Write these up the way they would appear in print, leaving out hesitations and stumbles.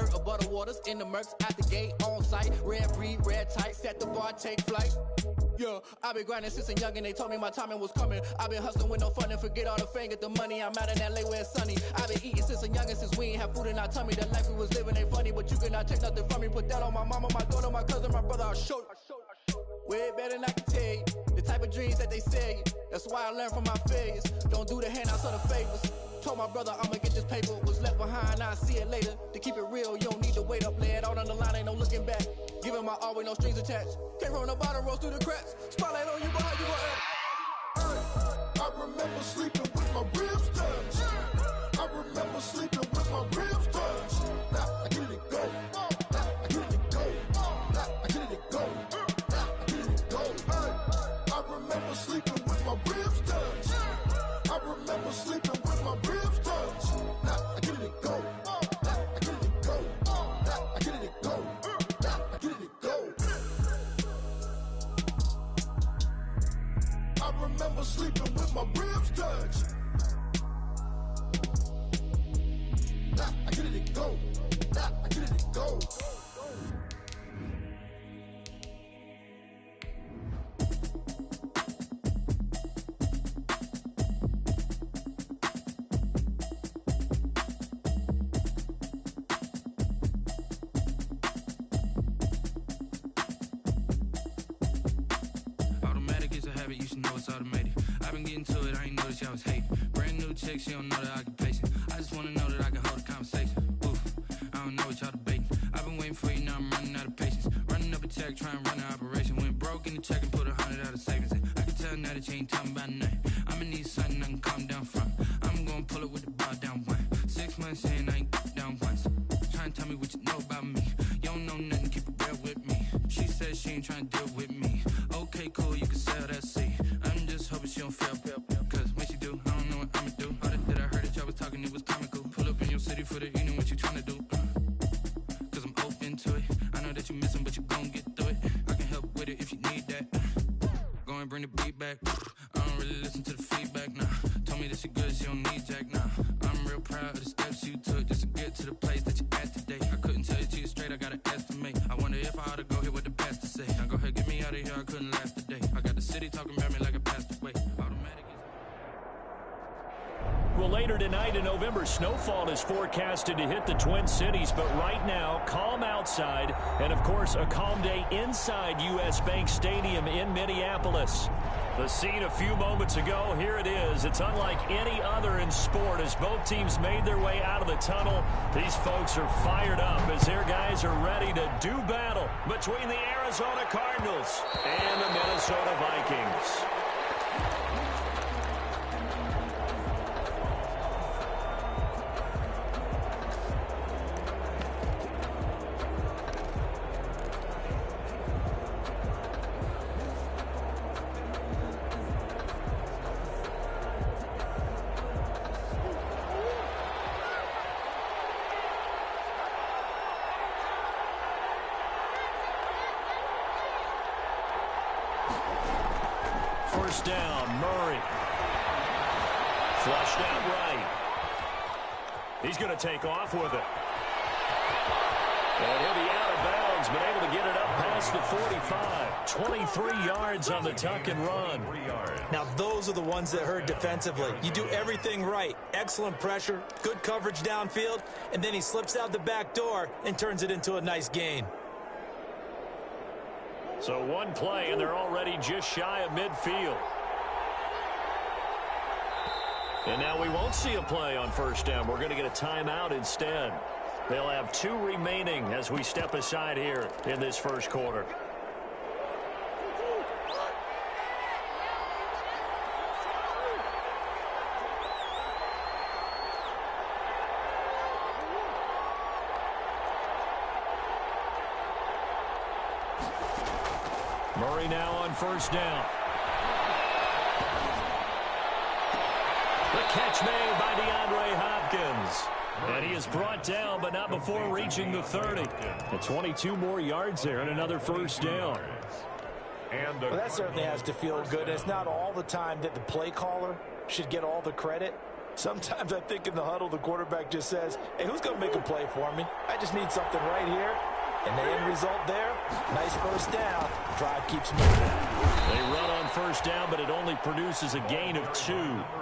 skirt of butter waters in the Mercs at the gate on site. Red breed, red tight, set the bar, take flight. Yeah, I been grinding since a youngin', they told me my timing was coming. I been hustling with no fun and forget all the fame, get the money. I'm out in LA where it's sunny. I been eating since a youngin', since we ain't have food in our tummy. The life we was living ain't funny, but you cannot take nothing from me. Put that on my mama, my daughter, my cousin, my brother, I'll show you. Way better than I can tell you. The type of dreams that they sell you. That's why I learned from my failures. Don't do the handouts or the favors. Told my brother I'ma get this paper. Was left behind, I'll see it later. To keep it real, you don't need to wait up. Lay it out on the line, ain't no looking back. Giving my all with no strings attached. Came from the bottom, rose through the cracks. Spotlight on you, but how you gon' act? I remember sleeping with my ribs touched. I remember sleeping with my ribs touched. Now I get it go. Now I get it go. Now I get it go. Now I get it go. I remember sleeping with my ribs touched. I remember sleeping with my ribs touched. Now I get it go. Now I get it go. Now I get it go. Now I get it go. I remember sleeping with my ribs touched. Now I get it go. Now I get it go. You should know it's automated. I've been getting to it, I ain't noticed y'all was hating. Brand new chick, she don't know the occupation. I just wanna know that I can hold a conversation. Oof, I don't know what y'all debating. I've been waiting for you, now I'm running out of patience. Running up a check, trying to run an operation. Went broke in the check and put 100 out of savings in. I can tell now that you ain't talking about nothing. I'ma need something I can calm down from. I'm gonna pull it with the bar down one. 6 months in, I ain't down once. Trying to tell me what you know about me. You don't know nothing, keep it real with me. She said she ain't trying to deal with me. Okay, cool, you can sell that seat. I'm just hoping she don't fail. Cause when she do, I don't know what I'ma do. All that I heard that y'all was talking, it was comical. Pull up in your city for the evening, what you tryna do? Cause I'm open to it. I know that you missing, but you gon' get through it. I can help with it if you need that. Go and bring the beat back. I don't really listen to the feedback, nah. Told me that she good, she don't need jack, nah. I'm real proud of the steps you took just to get to the place that you at today. I couldn't tell you to you straight, I gotta estimate. I wonder if I ought to go here with the pastor say. Now go ahead, get me out of here, I couldn't last a day. I got the city talking about me like I passed away. Automatic is... Well, later tonight in November, snowfall is forecasted to hit the Twin Cities, but right now, calm outside, and of course, a calm day inside U.S. Bank Stadium in Minneapolis. The scene a few moments ago, here it is. It's unlike any other in sport as both teams made their way out of the tunnel. These folks are fired up as their guys are ready to do battle between the Arizona Cardinals and the Minnesota Vikings. First down, Murray. Flushed out right. He's going to take off with it. And he'll be out of bounds, but able to get it up past the 45. 23 yards on the tuck and run. Now, those are the ones that hurt defensively. You do everything right. Excellent pressure, good coverage downfield, and then he slips out the back door and turns it into a nice gain. So one play, and they're already just shy of midfield. And now we won't see a play on first down. We're going to get a timeout instead. They'll have 2 remaining as we step aside here in this first quarter. Murray now on first down. The catch made by DeAndre Hopkins. And he is brought down, but not before reaching the 30. And 22 more yards there and another first down. Well, that certainly has to feel good. It's not all the time that the play caller should get all the credit. Sometimes I think in the huddle, the quarterback just says, hey, who's going to make a play for me? I just need something right here. And the end result there, nice first down. Drive keeps moving. They run on first down, but it only produces a gain of 2.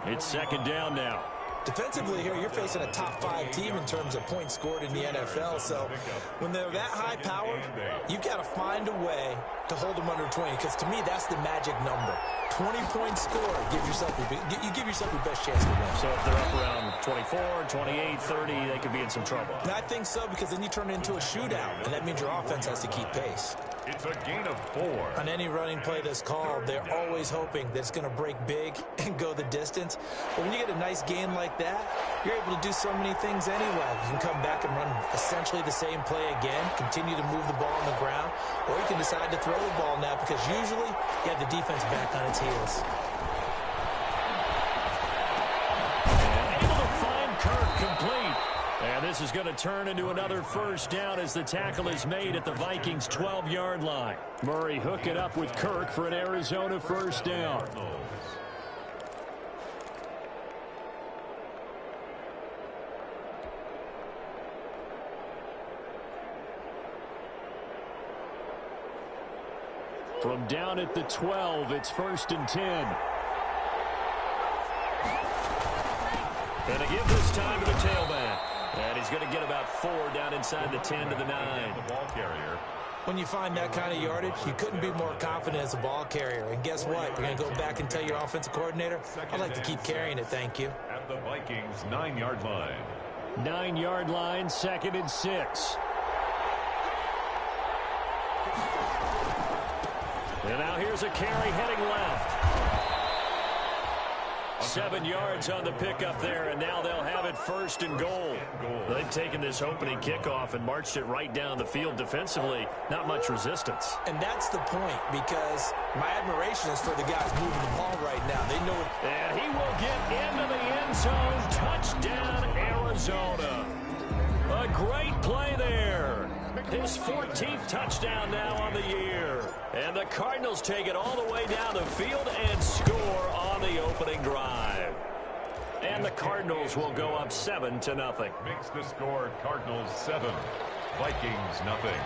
It's second down now. Defensively here, you're facing a top-5 team in terms of points scored in the NFL. So when they're that high-powered, you've got to find a way to hold them under 20, because to me, that's the magic number. 20-point score, you give yourself your best chance to win. So if they're up around 24, 28, 30, they could be in some trouble. And I think so, because then you turn it into a shootout, and that means your offense has to keep pace. It's a gain of 4. On any running play that's called, they're always hoping that it's going to break big and go the distance. But when you get a nice gain like that, you're able to do so many things anyway. You can come back and run essentially the same play again, continue to move the ball on the ground, or you can decide to throw the ball now, because usually you have the defense back on its heels. And able to find Kirk complete. And this is going to turn into another first down as the tackle is made at the Vikings' 12-yard line. Murray hook it up with Kirk for an Arizona first down. From down at the 12, it's 1st and 10. And a give this time to the tailback. And he's going to get about 4 down inside the 10 to the 9. The ball carrier. When you find that kind of yardage, you couldn't be more confident as a ball carrier. And guess what? You're going to go back and tell your offensive coordinator, I'd like to keep carrying it, thank you. At the Vikings' 9-yard line. 9-yard line, 2nd and 6. And now here's a carry heading left. 7 yards on the pickup there, and now they'll have it 1st and goal. They've taken this opening kickoff and marched it right down the field defensively. Not much resistance. And that's the point, because my admiration is for the guys moving the ball right now. They know it. And he will get into the end zone. Touchdown, Arizona. A great play there. His 14th touchdown now on the year. And the Cardinals take it all the way down the field and score on the opening drive. And the Cardinals will go up 7-0. Makes the score Cardinals 7, Vikings nothing.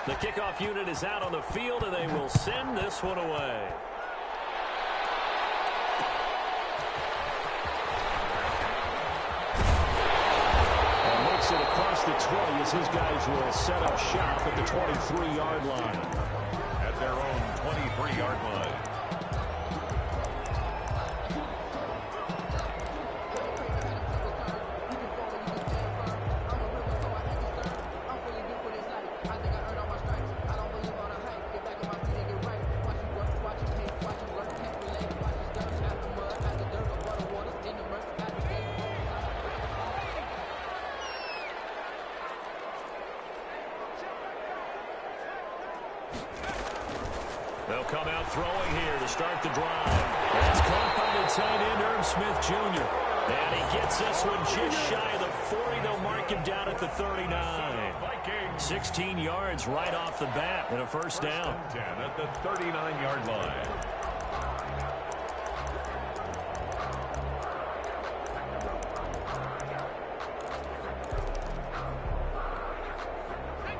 The kickoff unit is out on the field, and they will send this one away. It across the 20 as his guys will set up shop at the 23-yard line. At their own 23-yard line. They'll come out throwing here to start the drive. That's caught by the tight end, Irv Smith Jr. And he gets this one just shy of the 40. They'll mark him down at the 39. 16 yards right off the bat and a first down. 10 at the 39-yard line.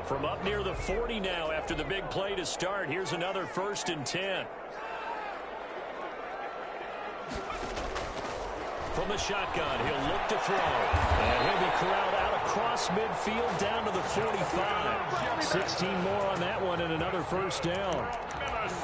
From up near the 40 now after the big play to start. Here's another 1st and 10. From the shotgun, he'll look to throw. And he'll be corralled out across midfield down to the 45. 16 more on that one and another first down.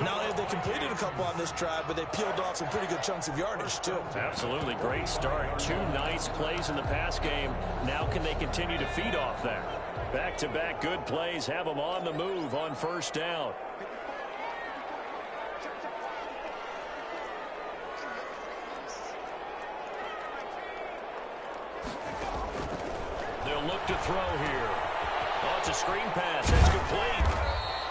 Not only have they completed a couple on this drive, but they peeled off some pretty good chunks of yardage, too. Absolutely great start. 2 nice plays in the pass game. Now can they continue to feed off that? Back-to-back good plays have them on the move on first down. They'll look to throw here. Oh, it's a screen pass. It's complete.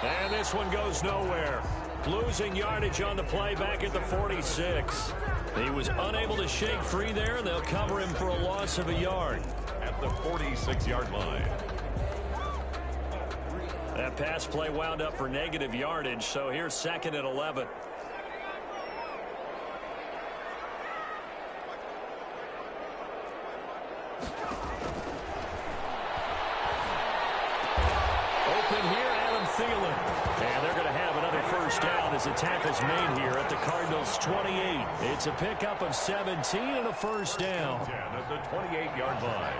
And this one goes nowhere. Losing yardage on the play back at the 46. He was unable to shake free there, and they'll cover him for a loss of a yard. At the 46-yard line. That pass play wound up for negative yardage, so here's 2nd and 11. Thielen. And they're going to have another first down as the tackle's made here at the Cardinals' 28. It's a pickup of 17 and a first down. 10 at the 28-yard line.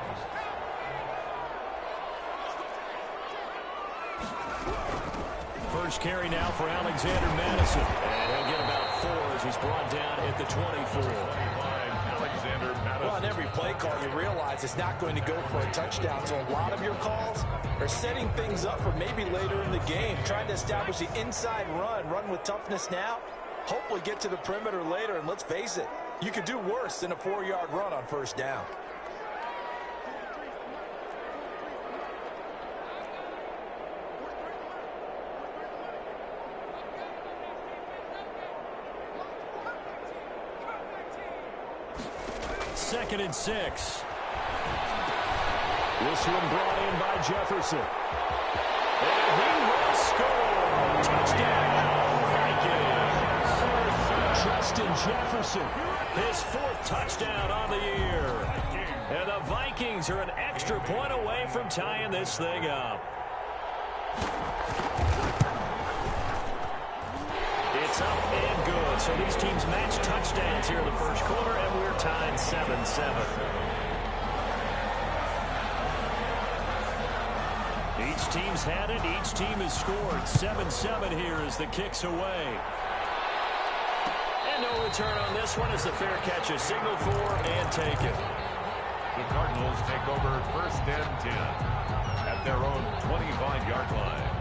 First carry now for Alexander Madison. And he'll get about 4 as he's brought down at the 24. Alexander Madison. Well, on every play call, you realize it's not going to go for a touchdown. So a lot of your calls are setting things up for maybe later in the game, trying to establish the inside run with toughness now, hopefully get to the perimeter later. And let's face it, you could do worse than a 4-yard run on first down. Second and 6. This one brought in by Jefferson. And he will score. Touchdown, Vikings. Justin Jefferson, his 4th touchdown on the year. And the Vikings are an extra point away from tying this thing up. It's up and good. So these teams match touchdowns here in the first quarter, and we're tied 7-7. Each team's had it. Each team has scored. 7-7 here as the kick's away. And no return on this one as the fair catch is signaled for and taken. The Cardinals take over first and 10 at their own 25-yard line.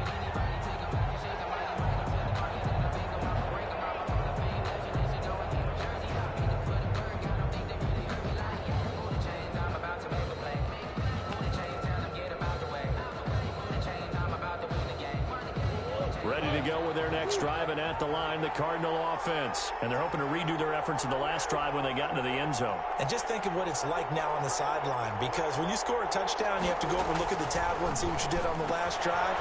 Ready to go with their next drive, and at the line, the Cardinal offense. And they're hoping to redo their efforts in the last drive when they got into the end zone. And just think of what it's like now on the sideline, because when you score a touchdown, you have to go over and look at the tablet and see what you did on the last drive.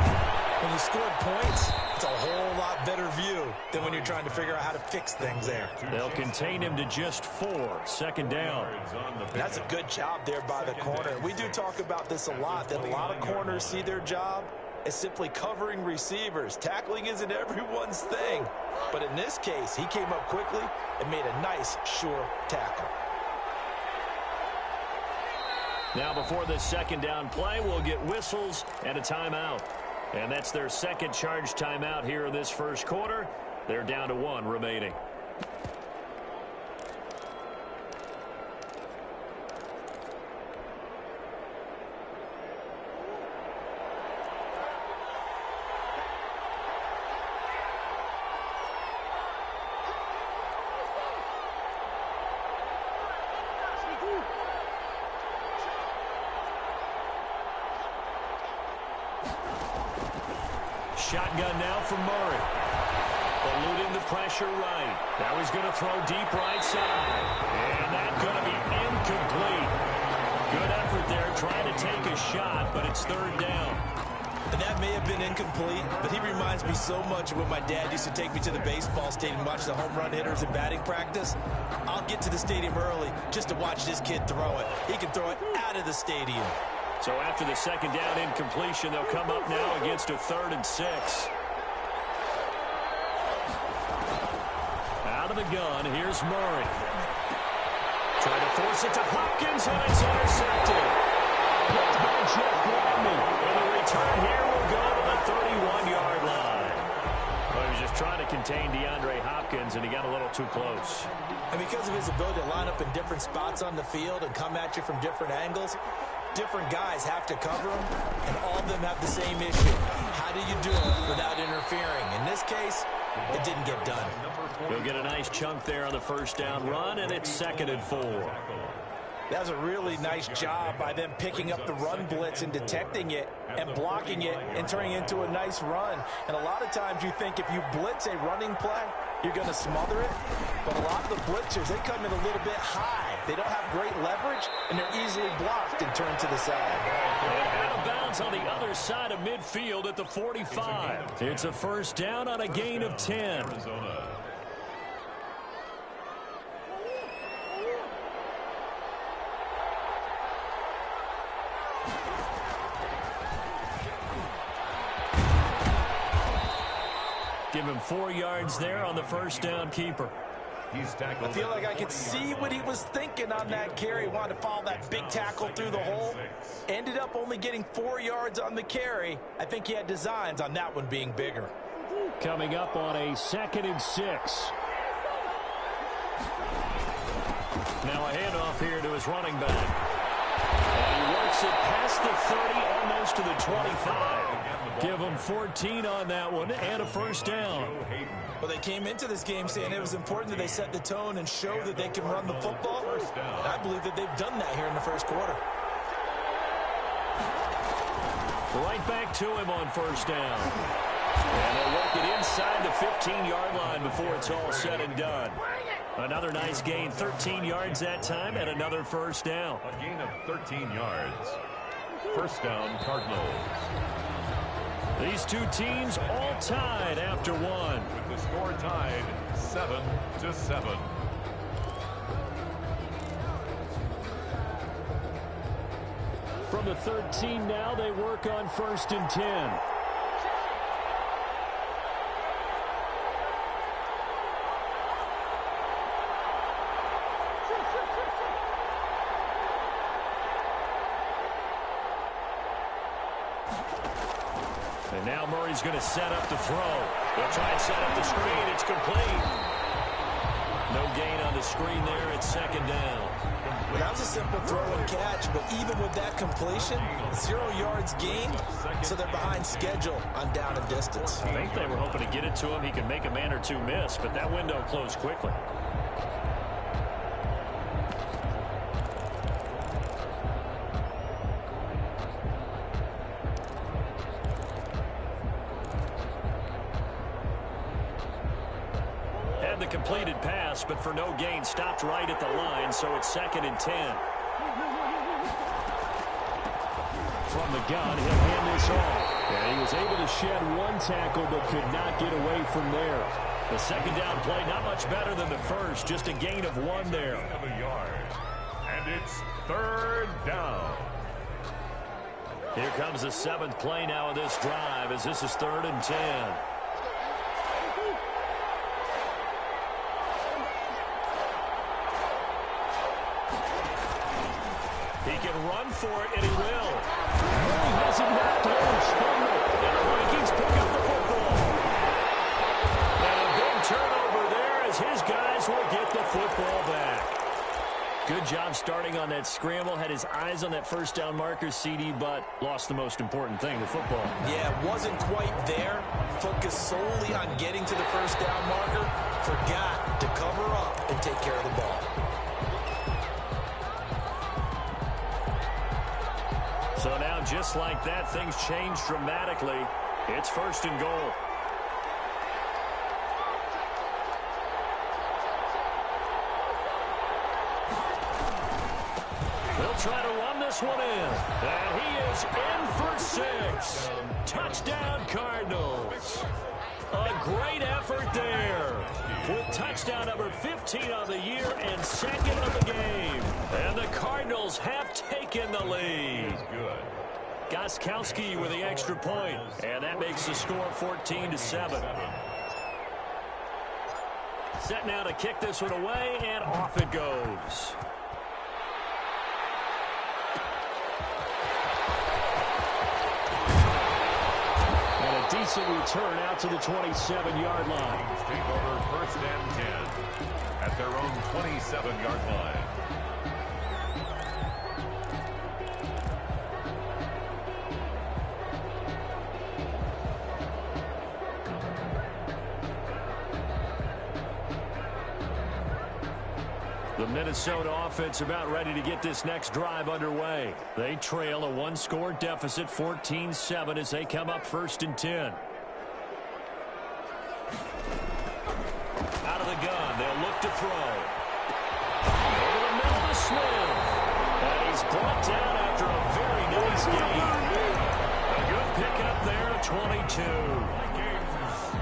When you scored points, it's a whole lot better view than when you're trying to figure out how to fix things there. They'll contain him to just 4. Second down. That's a good job there by the corner. We do talk about this a lot, that a lot of corners see their job as simply covering receivers. Tackling isn't everyone's thing. But in this case, he came up quickly and made a nice, sure tackle. Now before this second down play, we'll get whistles and a timeout. And that's their second charge timeout here in this first quarter. They're down to 1 remaining. Shotgun now for Murray. Eluding the pressure right. Now he's going to throw deep right side. And that's going to be incomplete. Good effort there trying to take a shot, but it's third down. And that may have been incomplete, but he reminds me so much of when my dad used to take me to the baseball stadium and watch the home run hitters in batting practice. I'll get to the stadium early just to watch this kid throw it. He can throw it out of the stadium. So after the second down incompletion, they'll come up now against a 3rd and 6. Out of the gun, here's Murray. Trying to force it to Hopkins, and it's intercepted. Picked by Jeff Gladney. And the return here will go to the 31-yard line. Well, he was just trying to contain DeAndre Hopkins, and he got a little too close. And because of his ability to line up in different spots on the field and come at you from different angles, different guys have to cover him, and all of them have the same issue. How do you do it without interfering? In this case, it didn't get done. He'll get a nice chunk there on the first down run, and it's 2nd and 4. That was a really nice job by them picking up the run blitz and detecting it and blocking it and turning it into a nice run. And a lot of times you think if you blitz a running play, you're going to smother it. But a lot of the blitzers, they come in a little bit high. They don't have great leverage, and they're easily blocked and turned to the side. And out of bounds on the other side of midfield at the 45. It's a first down on a gain of 10. Give him 4 yards there on the first down keeper. I feel like I could see what he was thinking on that carry. He wanted to follow that big tackle through the hole. Ended up only getting 4 yards on the carry. I think he had designs on that one being bigger. Coming up on a 2nd and 6. Now a handoff here to his running back. And he works it past the 30, almost to the 25. Give him 14 on that one and a first down. Well, they came into this game saying it was important that they set the tone and show that they can run the football. And I believe that they've done that here in the first quarter. Right back to him on first down. And they'll work it inside the 15-yard line before it's all said and done. Another nice gain, 13 yards that time, and another first down. A gain of 13 yards. First down, Cardinals. These two teams all tied after one. With the score tied 7-7. From the 13 now, they work on 1st and 10. And now Murray's going to set up the throw. They'll try and set up the screen. It's complete. No gain on the screen there. It's 2nd down. Well, that was a simple throw and catch, but even with that completion, 0 yards gained, so they're behind schedule on down and distance. I think they were hoping to get it to him. He can make a man or two miss, but that window closed quickly. The completed pass, but for no gain, stopped right at the line, so it's 2nd and 10. From the gun, he'll hand this off. And he was able to shed one tackle, but could not get away from there. The 2nd down play, not much better than the first, just a gain of 1 there. Of a yard. And it's 3rd down. Here comes the 7th play now of this drive, as this is 3rd and 10. He can run for it, and he will. He has it knocked loose. And the Vikings pick up the football. And a big turnover there as his guys will get the football back. Good job starting on that scramble. Had his eyes on that first down marker, CD, but lost the most important thing, the football. Yeah, wasn't quite there. Focused solely on getting to the first down marker. Forgot to cover up and take care of the ball. So now, just like that, things change dramatically. It's 1st and goal. They'll try to run this one in. And he is in for 6. Touchdown, Cardinals. A great effort there. With touchdown number 15 on the year and 2nd of the game. And the Cardinals have taken the lead. Good. Gostkowski with the extra point. And that makes the score 14-7. Set now to kick this one away, and off it goes. And a decent return out to the 27-yard line. Take over 1st and 10 at their own 27-yard line. The Minnesota offense about ready to get this next drive underway. They trail a 1-score deficit, 14-7, as they come up 1st and 10. Out of the gun, they'll look to throw. Over the middle to Smith. And he's brought down after a very nice game. A good pickup there at 22.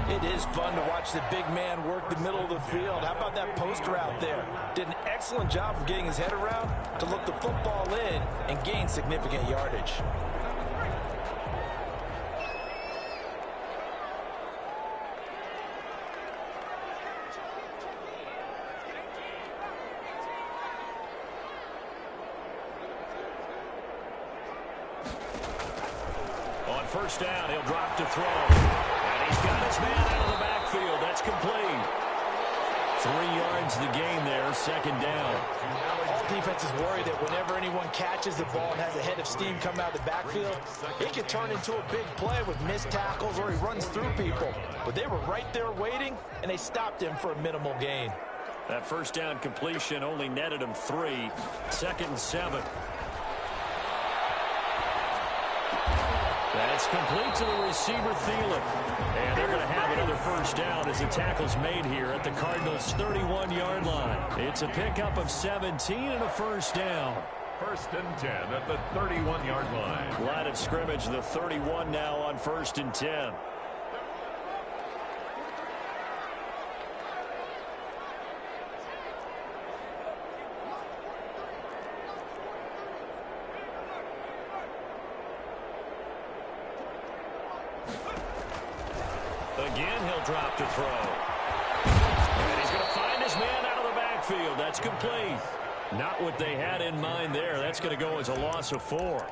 It is fun to watch the big man work the middle of the field. How about that post route there? Did an excellent job of getting his head around to look the football in and gain significant yardage. first down. He'll drop to throw. And he's got his man out of the backfield. That's complete. 3 yards the gain there, second down. All defenses worry that whenever anyone catches the ball and has a head of steam come out of the backfield, it can turn into a big play with missed tackles or he runs through people. But they were right there waiting, and they stopped him for a minimal gain. That first down completion only netted him 3. Second and 7. That's complete to the receiver, Thielen. And they're going to have another first down as the tackle's made here at the Cardinals' 31-yard line. It's a pickup of 17 and a first down. First and 10 at the 31-yard line. Line of scrimmage, the 31 now on first and 10. Again, he'll drop to throw. And he's going to find his man out of the backfield. That's complete. Not what they had in mind there. That's going to go as a loss of 4. Well,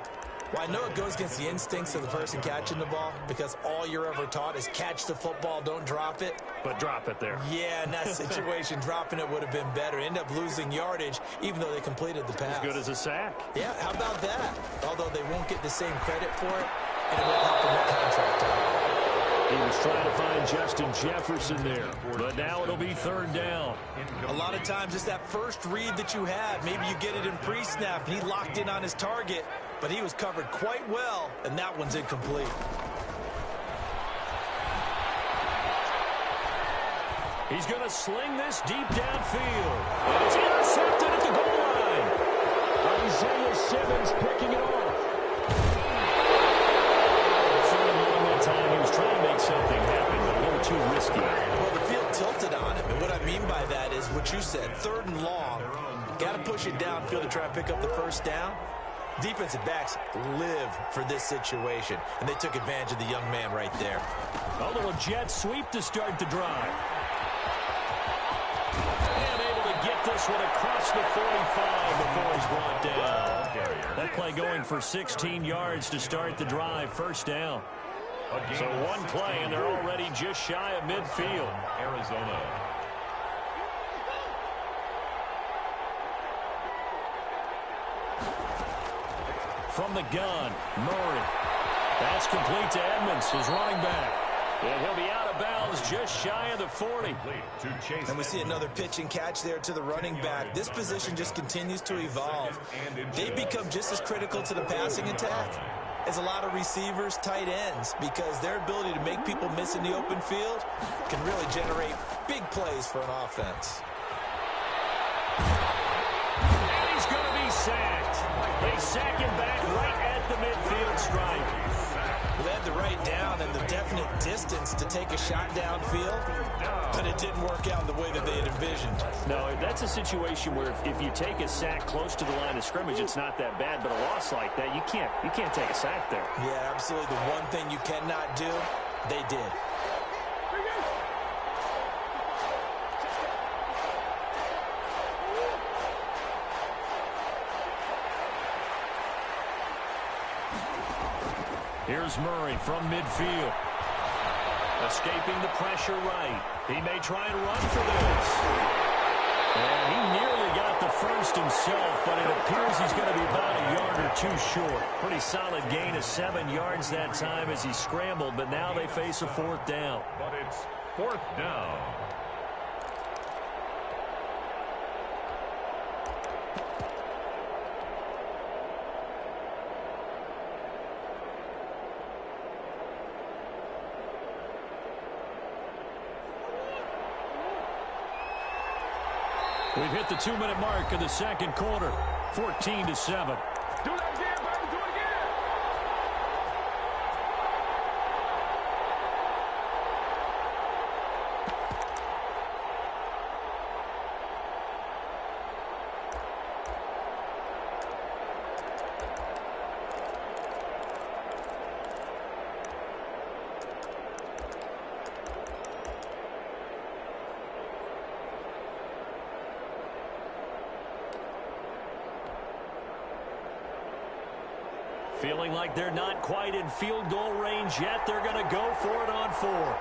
I know it goes against the instincts of the person catching the ball because all you're ever taught is catch the football, don't drop it. But drop it there. Yeah, in that situation, dropping it would have been better. End up losing yardage, even though they completed the pass. As good as a sack. Yeah, how about that? Although they won't get the same credit for it, and it won't help them with contract time. He was trying to find Justin Jefferson there, but now it'll be third down. A lot of times it's that first read that you have. Maybe you get it in pre-snap, and he locked in on his target, but he was covered quite well, and that one's incomplete. He's going to sling this deep downfield. And it's intercepted at the goal line. Isaiah Simmons picking it off. Time he was trying to make something happen, but a little too risky. Well, the field tilted on him, and what I mean by that is what you said, third and long. Got to push it downfield to try and pick up the first down. Defensive backs live for this situation, and they took advantage of the young man right there. A little jet sweep to start the drive. And able to get this one across the 45 before he's brought down. That play going for 16 yards to start the drive, first down. So one play, and they're already just shy of midfield. Arizona. From the gun, Murray. That's complete to Edmonds, his running back. And he'll be out of bounds just shy of the 40. And we see another pitch and catch there to the running back. This position just continues to evolve. They become just as critical to the passing attack as a lot of receivers, tight ends, because their ability to make people miss in the open field can really generate big plays for an offense. And he's going to be sacked. They sack him back right at the midfield stripe. They had the right down and the definite distance to take a shot downfield, but it didn't work out the way that they had envisioned. No, that's a situation where if you take a sack close to the line of scrimmage, it's not that bad, but a loss like that, you can't take a sack there. Yeah, absolutely. The one thing you cannot do, they did. Here's Murray from midfield. Escaping the pressure right. He may try and run for this. And he nearly got the first himself, but it appears he's going to be about a yard or two short. Pretty solid gain of 7 yards that time as he scrambled, but now they face a fourth down. But it's fourth down. We've hit the 2-minute mark of the second quarter, 14-7. Do that again, baby. Do it again. Feeling like they're not quite in field goal range yet. They're going to go for it on fourth.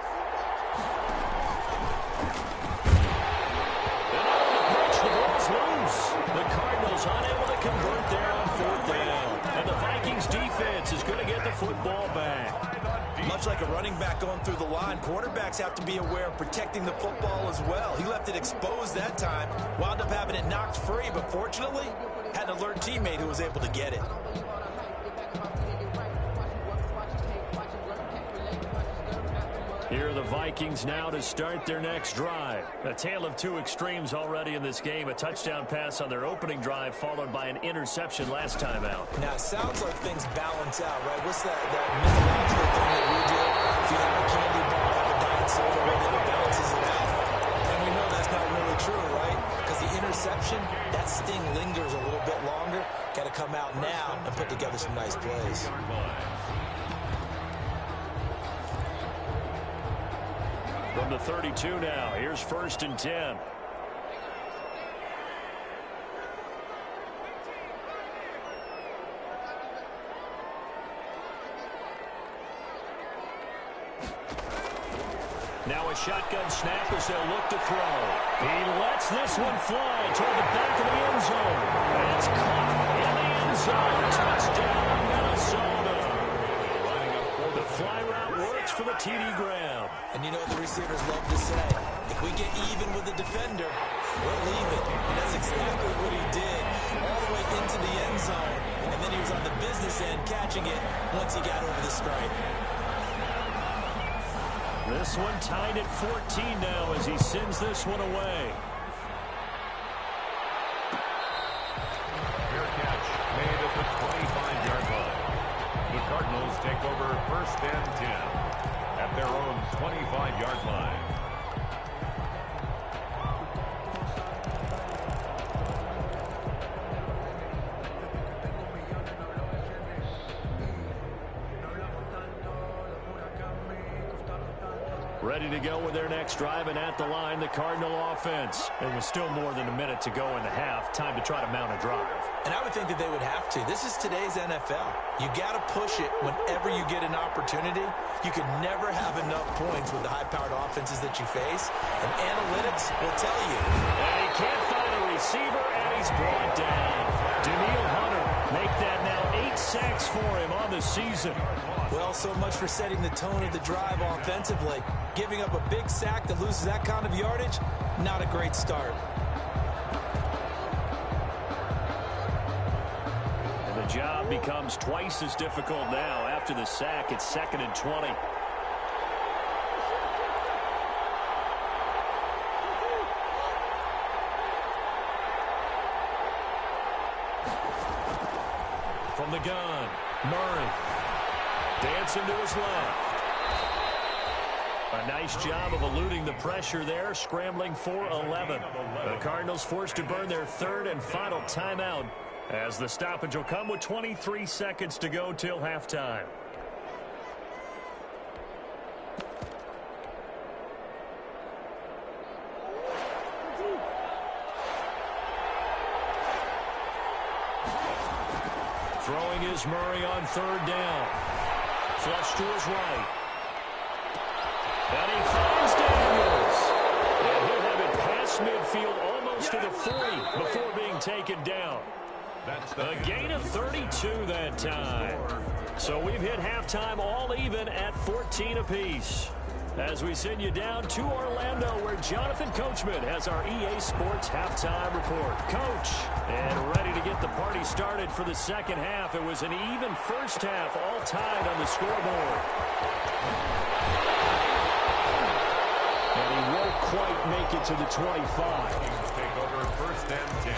And on the pitch, the ball's loose. The Cardinals unable to convert there on fourth down. And the Vikings defense is going to get the football back. Much like a running back going through the line, quarterbacks have to be aware of protecting the football as well. He left it exposed that time, wound up having it knocked free, but fortunately, had an alert teammate who was able to get it. Here are the Vikings now to start their next drive. A tale of two extremes already in this game. A touchdown pass on their opening drive, followed by an interception last time out. Now, it sounds like things balance out, right? What's that mythological thing that we do? If you have a candy bar, like a diet soda, then it balances it out. And we know that's not really true, right? Because the interception, that sting lingers a little bit longer. Got to come out now and put together some nice plays. From the 32 now, here's 1st and 10. Now a shotgun snap as they'll look to throw. He lets this one fly toward the back of the end zone. And it's caught in the end zone. Touchdown, Minnesota. The fly route works for the TD Graham. And you know what the receivers love to say? If we get even with the defender, we'll leave it. And that's exactly what he did. All the way into the end zone. And then he was on the business end catching it once he got over the stripe. This one tied at 14 now as he sends this one away. Fair catch made at the 25-yard line. The Cardinals take over 1st and 10 at their own 25-yard line. Ready to go with their next drive, and at the line, the Cardinal offense. There was still more than a minute to go in the half. Time to try to mount a drive. And I would think that they would have to. This is today's NFL. You got to push it whenever you get an opportunity. You could never have enough points with the high-powered offenses that you face. And analytics will tell you. And he can't find a receiver, and he's brought down. Daniil Hunter make that now 8 sacks for him on the season. Well, so much for setting the tone of the drive offensively. Giving up a big sack that loses that kind of yardage, not a great start. And the job becomes twice as difficult now. After the sack, it's 2nd and 20. From the gun, Murray. Dancing to his left. A nice job of eluding the pressure there, scrambling for 11. The Cardinals forced to burn their 3rd and final timeout as the stoppage will come with 23 seconds to go till halftime. Throwing is Murray on 3rd down. Flush to his right. And he finds Daniels. And he'll have it past midfield almost to the 40 before being taken down. A gain of 32 that time. So we've hit halftime all even at 14 apiece. As we send you down to Orlando, where Jonathan Coachman has our EA Sports halftime report. Coach, and ready to get the party started for the second half. It was an even first half, all tied on the scoreboard. And he won't quite make it to the 25. Take over 1st and 10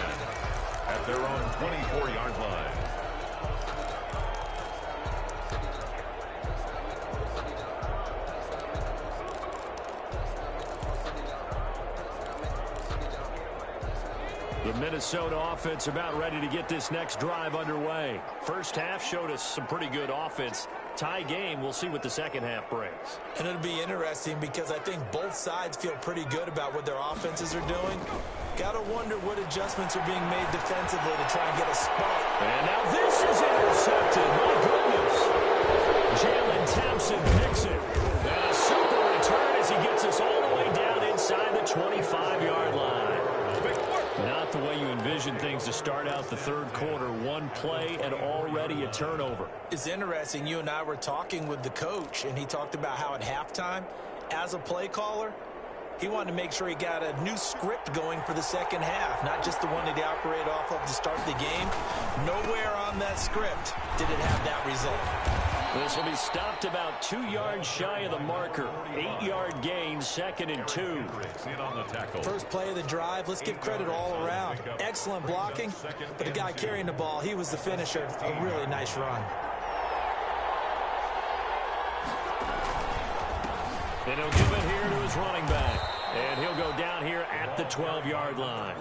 at their own 24-yard line. The Minnesota offense about ready to get this next drive underway. First half showed us some pretty good offense. Tie game, we'll see what the second half brings. And it'll be interesting because I think both sides feel pretty good about what their offenses are doing. Gotta wonder what adjustments are being made defensively to try and get a spot. And now this is intercepted. My goodness. Jalen Thompson picks it. And a super return as he gets us all the way down inside the 25-yard line. Not the way you envision things to start out the third quarter. One play and already a turnover. It's interesting. You and I were talking with the coach, and he talked about how at halftime, as a play caller, he wanted to make sure he got a new script going for the second half, not just the one that he operated off of to start the game. Nowhere on that script did it have that result. This will be stopped about 2 yards shy of the marker. 8-yard gain, 2nd and 2. First play of the drive, let's give credit all around. Excellent blocking, but the guy carrying the ball, he was the finisher. A really nice run. And he'll give it here to his running back. And he'll go down here at the 12-yard line.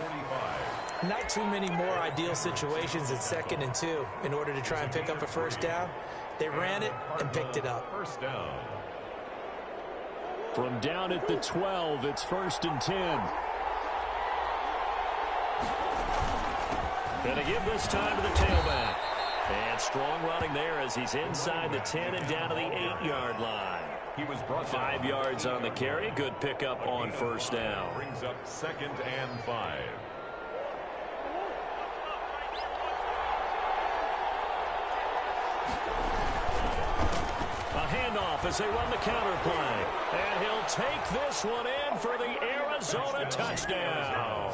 Not too many more ideal situations at 2nd and 2 in order to try and pick up a first down. They ran it and picked it up. First down. From down at the 12, it's 1st and 10. And to give this time to the tailback. And strong running there as he's inside the 10 and down to the 8-yard line. He was brought 5 yards on the carry. Good pickup on first down. Brings up 2nd and 5. A handoff as they run the counter play. And he'll take this one in for the Arizona touchdown.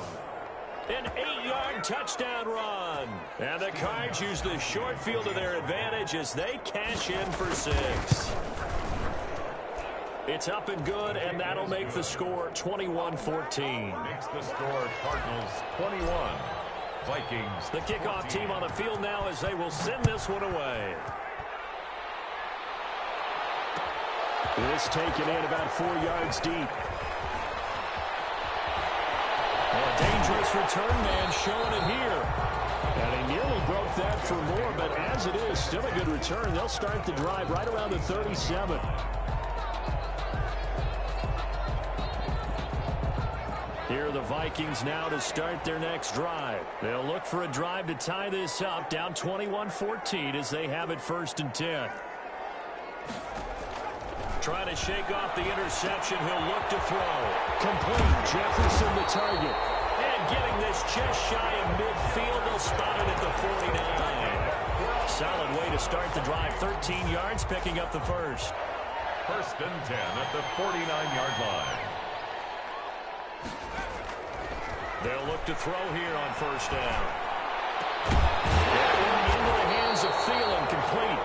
An 8-yard touchdown run. And the Cards use the short field to their advantage as they cash in for 6. It's up and good, and that'll make the score 21-14. Makes the score Cardinals 21. Vikings. The kickoff team on the field now as they will send this one away. This taken in about 4 yards deep. A dangerous return man showing it here. And he nearly broke that for more, but as it is, still a good return. They'll start the drive right around the 37. Here are the Vikings now to start their next drive. They'll look for a drive to tie this up, down 21-14 as they have it 1st and 10. Trying to shake off the interception. He'll look to throw. Complete. Jefferson the target. And getting this just shy of midfield. They'll spot it at the 49. Solid way to start the drive. 13 yards, picking up the first. 1st and 10 at the 49-yard line. They'll look to throw here on first down. And into the hands of Thielen, complete.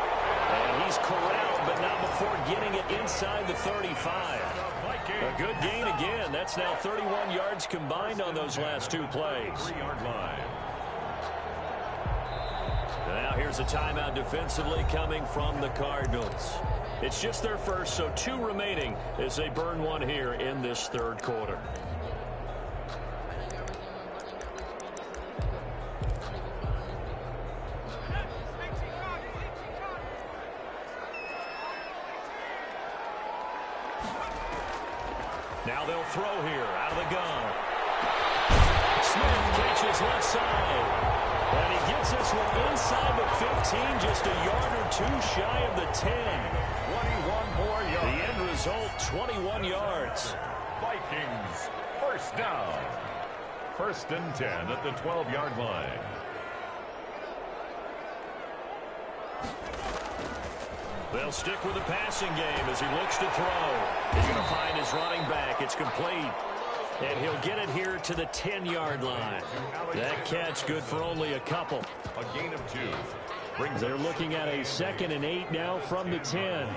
And he's corralled, but not before getting it inside the 35. A good gain again. That's now 31 yards combined on those last 2 plays. 3-yard line. Now here's a timeout defensively coming from the Cardinals. It's just their first, so 2 remaining as they burn one here in this third quarter. Now they'll throw here out of the gun. Smith catches left side. And he gets this one inside the 15, just a yard or 2 shy of the 10. 21 more yards. The end result, 21 yards. Vikings, first down. 1st and 10 at the 12-yard line. They'll stick with the passing game as he looks to throw. He's going to find his running back. It's complete. And he'll get it here to the 10-yard line. That catch good for only a couple. A gain of 2. They're looking at a 2nd and 8 now from the 10.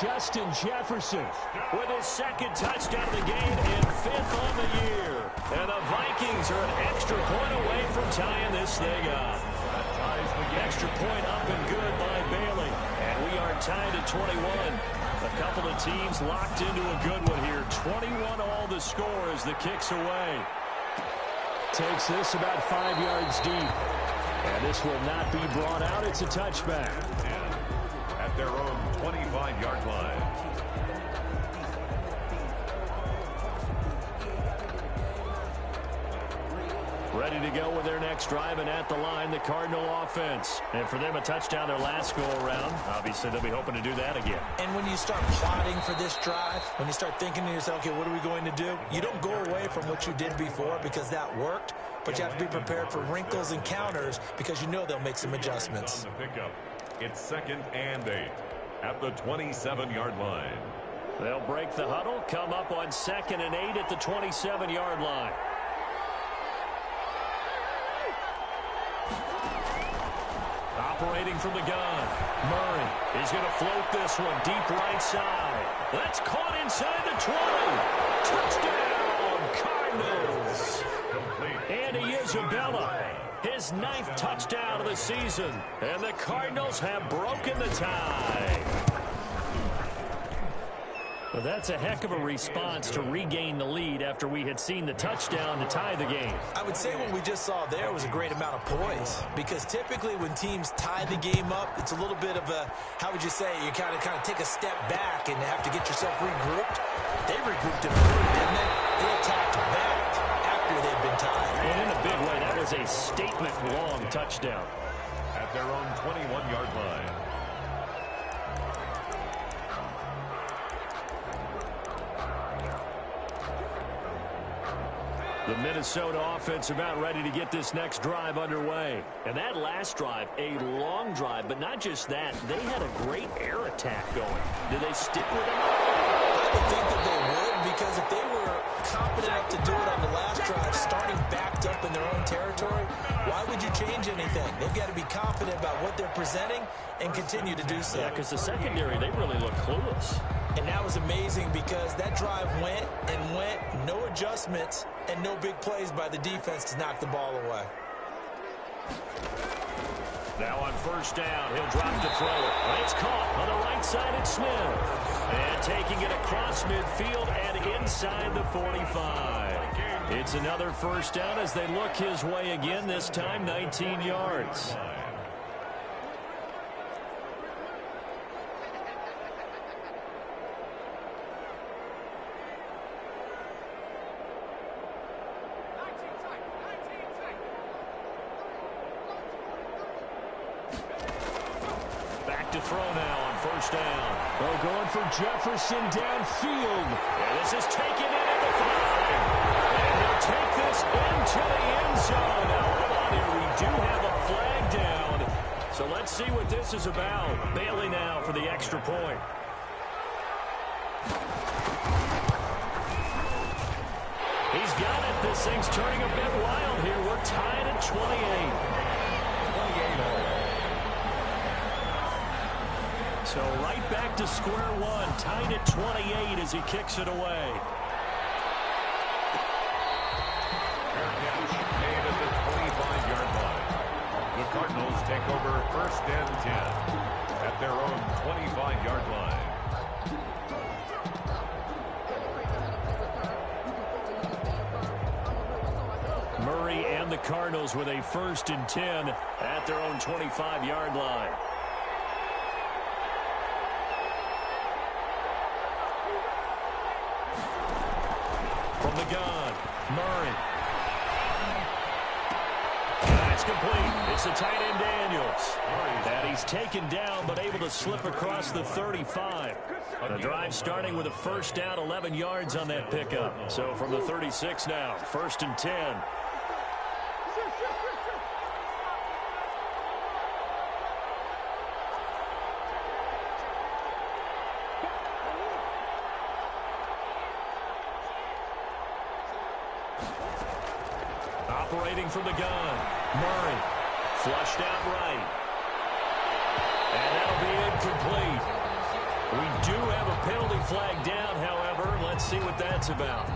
Justin Jefferson with his 2nd touchdown of the game and 5th on the year. And the Vikings are an extra point away from tying this thing up. Extra point up and good by Bailey. And we tied at 21. A couple of teams locked into a good one here. 21 all the score as the kick's away. Takes this about 5 yards deep. And this will not be brought out. It's a touchback. At their own 25-yard line. Ready to go with their next drive, and at the line, the Cardinal offense. And for them, a touchdown their last go-around. Obviously, they'll be hoping to do that again. And when you start plotting for this drive, when you start thinking to yourself, okay, what are we going to do? You don't go away from what you did before because that worked, but you have to be prepared for wrinkles and counters because you know they'll make some adjustments. On the pickup, it's 2nd and 8 at the 27-yard line. They'll break the huddle, come up on 2nd and 8 at the 27-yard line. Operating from the gun, Murray is going to float this one deep right side. That's caught inside the 20. Touchdown, Cardinals. And Isabella, his 9th touchdown of the season. And the Cardinals have broken the tie. Well, that's a heck of a response to regain the lead after we had seen the touchdown to tie the game. I would say what we just saw there was a great amount of poise, because typically when teams tie the game up, it's a little bit of a, how would you say, you kind of take a step back and have to get yourself regrouped. They regrouped it early, didn't they? They attacked back after they'd been tied. And in a big way, that was a statement-long touchdown. At their own 21-yard line. The Minnesota offense about ready to get this next drive underway. And that last drive, a long drive, but not just that. They had a great air attack going. Did they stick with it? I would think that they would, because if they were competent enough to do it on the last drive, starting backed up in their own territory, why would you change anything? They've got to be confident about what they're presenting and continue to do so. Yeah, because the secondary, they really look clueless. And that was amazing because that drive went and went, no adjustments, and no big plays by the defense to knock the ball away. Now on 1st down, he'll drop to throw it. It's caught on the right side at Smith. And taking it across midfield and inside the 45. It's another 1st down as they look his way again, this time 19 yards. To throw now on 1st down. Oh, going for Jefferson downfield. And this is taken in at the 5. And he'll take this into the end zone. Now, hold on here. We do have a flag down. So let's see what this is about. Bailey now for the extra point. He's got it. This thing's turning a bit wild here. We're tied at 28. 28 all. So right back to square one, tied at 28 as he kicks it away. Made at the 25-yard line. The Cardinals take over 1st and 10 at their own 25-yard line. Murray and the Cardinals with a 1st and 10 at their own 25-yard line. From the gun, Murray. That's complete. It's the tight end Daniels. And he's taken down but able to slip across the 35. The drive starting with a 1st down, 11 yards on that pickup. So from the 36 now, 1st and 10. Operating from the gun, Murray, flushed out right. And that'll be incomplete. We do have a penalty flag down, however. Let's see what that's about.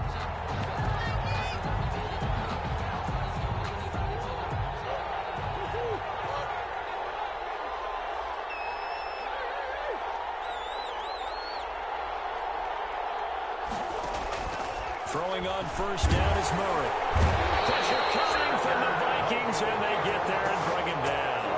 Throwing on first down is Murray. Pressure coming from the Vikings, and they get there and bring him down.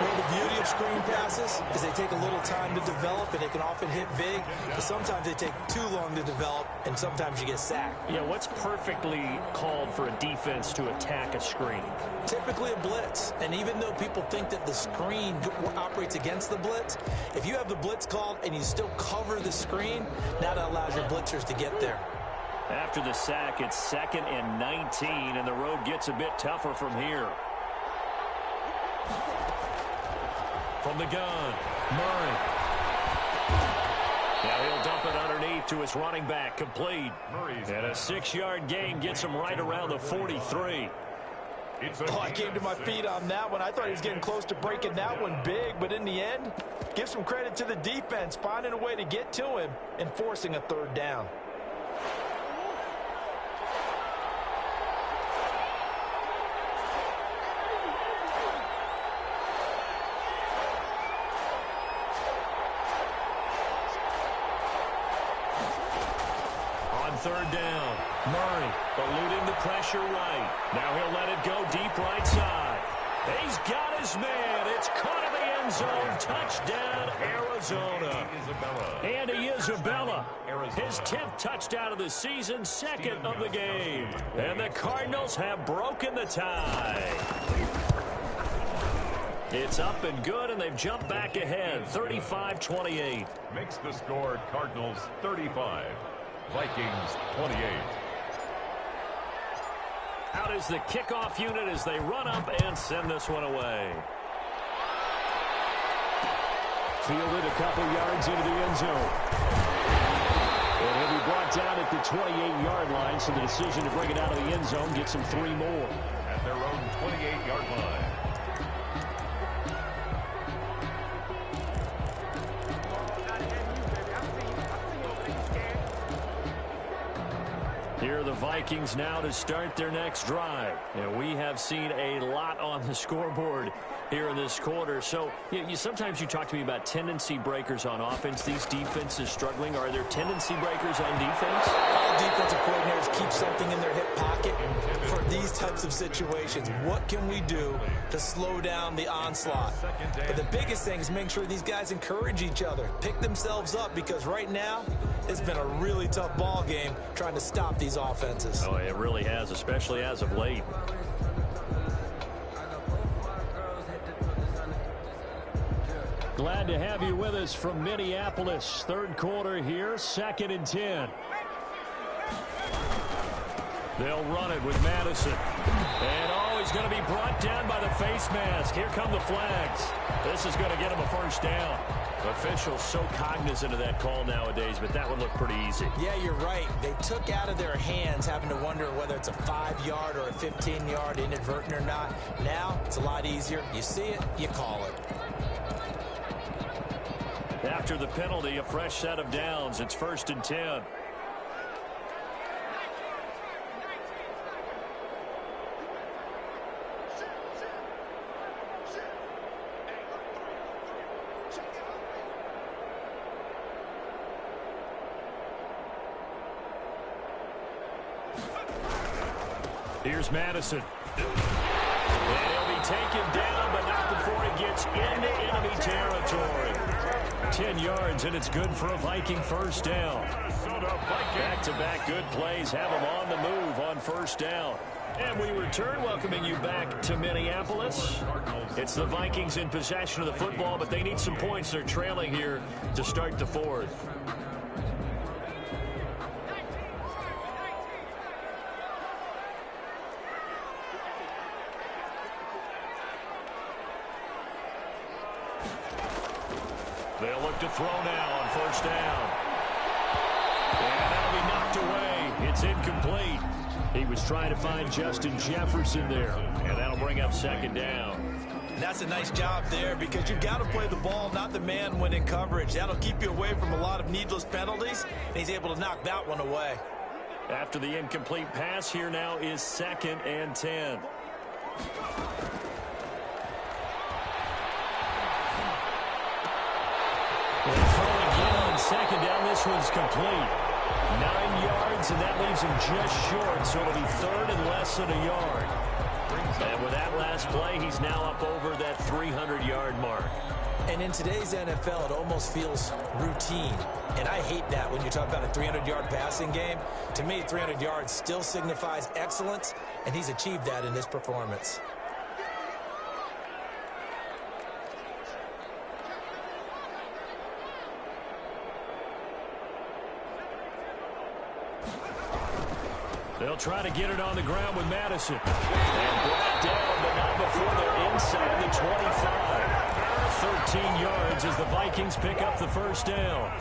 Well, the beauty of screen passes is they take a little time to develop, and they can often hit big, but sometimes they take too long to develop, and sometimes you get sacked. Yeah, what's perfectly called for a defense to attack a screen? Typically a blitz, and even though people think that the screen operates against the blitz, if you have the blitz called and you still cover the screen, now that allows your blitzers to get there. After the sack, it's 2nd and 19, and the road gets a bit tougher from here. From the gun, Murray. Now he'll dump it underneath to his running back, complete. And a 6-yard gain gets him right around the 43. I came to my feet on that one. I thought he was getting close to breaking that one big, but in the end, give some credit to the defense, finding a way to get to him and forcing a 3rd down. On 3rd down, Murray eluding the pressure right. Now he'll let it go deep right side. He's got his man. It's caught in the end zone. Touchdown, Arizona. Andy Isabella, his 10th touchdown of the season, 2nd of the game. And the Cardinals have broken the tie. It's up and good, and they've jumped back ahead, 35-28. Makes the score Cardinals 35, Vikings 28. Out is the kickoff unit as they run up and send this one away. Fielded a couple yards into the end zone. And he'll be brought down at the 28-yard line, so the decision to bring it out of the end zone gets him 3 more. At their own 28-yard line. Here are the Vikings now to start their next drive. And we have seen a lot on the scoreboard here in this quarter. So sometimes you talk to me about tendency breakers on offense. These defenses struggling. Are there tendency breakers on defense? All defensive coordinators keep something in their hip pocket for these types of situations. What can we do to slow down the onslaught? But the biggest thing is make sure these guys encourage each other, pick themselves up, because right now it's been a really tough ball game trying to stop these offenses. Oh, it really has, especially as of late. Glad to have you with us from Minneapolis. 3rd quarter here, 2nd and 10. They'll run it with Madison. And he's going to be brought down by the face mask. Here come the flags. This is going to get him a 1st down. Officials so cognizant of that call nowadays, but that would look pretty easy. Yeah, you're right. They took out of their hands having to wonder whether it's a 5-yard or a 15-yard inadvertent or not. Now it's a lot easier. You see it, you call it. After the penalty, a fresh set of downs. It's 1st and 10. Here's Madison. And he'll be taken down, but not before he gets into enemy territory. 10 yards, and it's good for a Viking 1st down. Back-to-back good plays have them on the move on 1st down. And we return, welcoming you back to Minneapolis. It's the Vikings in possession of the football, but they need some points. They're trailing here to start the 4th. They'll look to throw now on 1st down. And that'll be knocked away. It's incomplete. He was trying to find Justin Jefferson there. And that'll bring up 2nd down. And that's a nice job there, because you've got to play the ball, not the man when in coverage. That'll keep you away from a lot of needless penalties, and he's able to knock that one away. After the incomplete pass, here now is 2nd and 10. And throw again on 2nd down. This one's complete. 9 yards, and that leaves him just short, so it'll be third and less than a yard. And with that last play, he's now up over that 300-yard mark. And in today's NFL, it almost feels routine. And I hate that when you talk about a 300-yard passing game. To me, 300 yards still signifies excellence, and he's achieved that in this performance. They'll try to get it on the ground with Madison. And brought down, but not before they're inside the 25. 13 yards as the Vikings pick up the first down.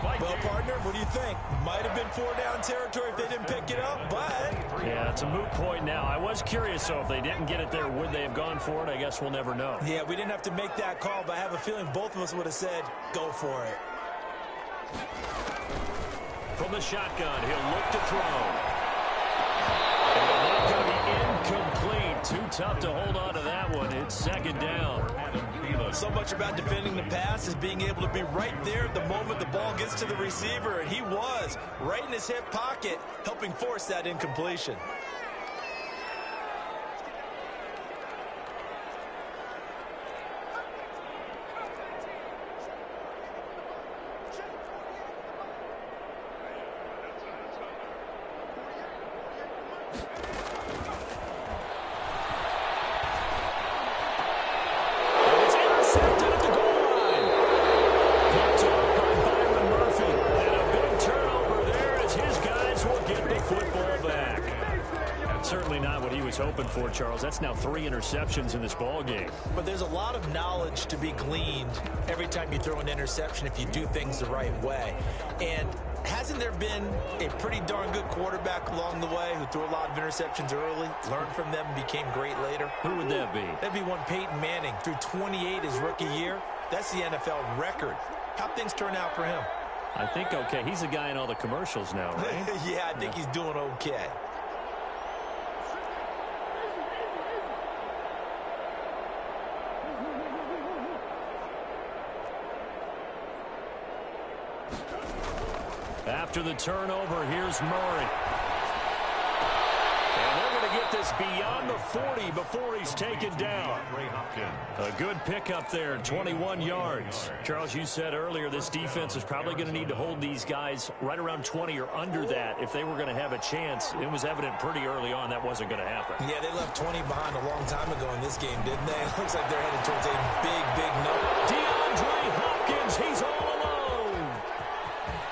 Well, partner, what do you think? Might have been 4-down territory if they didn't pick it up, but... Yeah, it's a moot point now. I was curious, so if they didn't get it there, would they have gone for it? I guess we'll never know. Yeah, we didn't have to make that call, but I have a feeling both of us would have said, go for it. From the shotgun, he'll look to throw. And that's going to be incomplete. Too tough to hold on to that one. It's second down. So much about defending the pass is being able to be right there at the moment the ball gets to the receiver, and he was right in his hip pocket, helping force that incompletion. Hoping for, Charles. That's now 3 interceptions in this ball game. But there's a lot of knowledge to be gleaned every time you throw an interception if you do things the right way. And hasn't there been a pretty darn good quarterback along the way who threw a lot of interceptions early, learned from them, and became great later? Who would that be? That'd be one Peyton Manning. Threw 28 his rookie year. That's the NFL record. How'd things turn out for him? I think okay. He's a guy in all the commercials now, right? Yeah, I think he's doing okay. After the turnover, here's Murray. And they're going to get this beyond the 40 before he's taken down. A good pickup there, 21 yards. Charles, you said earlier this defense is probably going to need to hold these guys right around 20 or under that if they were going to have a chance. It was evident pretty early on that wasn't going to happen. Yeah, they left 20 behind a long time ago in this game, didn't they? It looks like they're headed towards a big number. DeAndre Hopkins, he's all alone.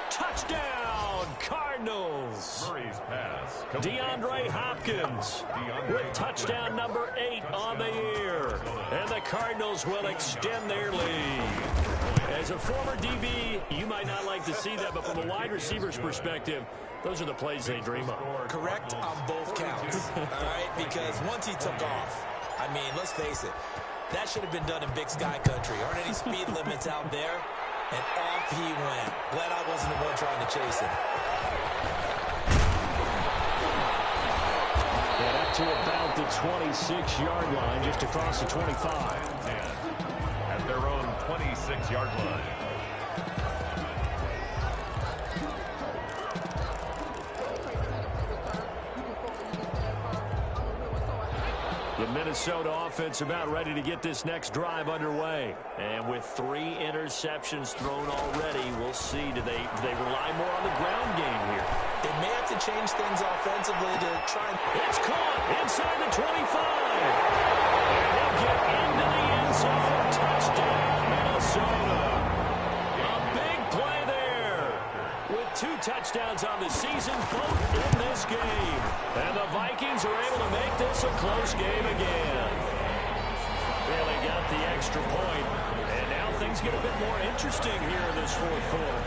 Touchdown, Cardinals. Murray's pass. DeAndre Hopkins with touchdown number 8 on the year. And the Cardinals will extend their lead. As a former DB, you might not like to see that, but from a wide receiver's perspective, those are the plays they dream of. Correct on both counts, all right? Because once he took off, I mean, let's face it, that should have been done in Big Sky Country. Aren't any speed limits out there? And off he went. Glad I wasn't the one trying to chase him. And up to about the 26-yard line, just across the 25. At their own 26-yard line. The Minnesota offense about ready to get this next drive underway. And with 3 interceptions thrown already, we'll see. Do they rely more on the ground game here? They may have to change things offensively to try and... It's caught inside the 25. And they'll get into the end zone. Touchdown, Minnesota. A big play there. With 2 touchdowns on the season, both in this game. And the Vikings are able to make this a close game again. Really got the extra point. And now things get a bit more interesting here in this fourth quarter.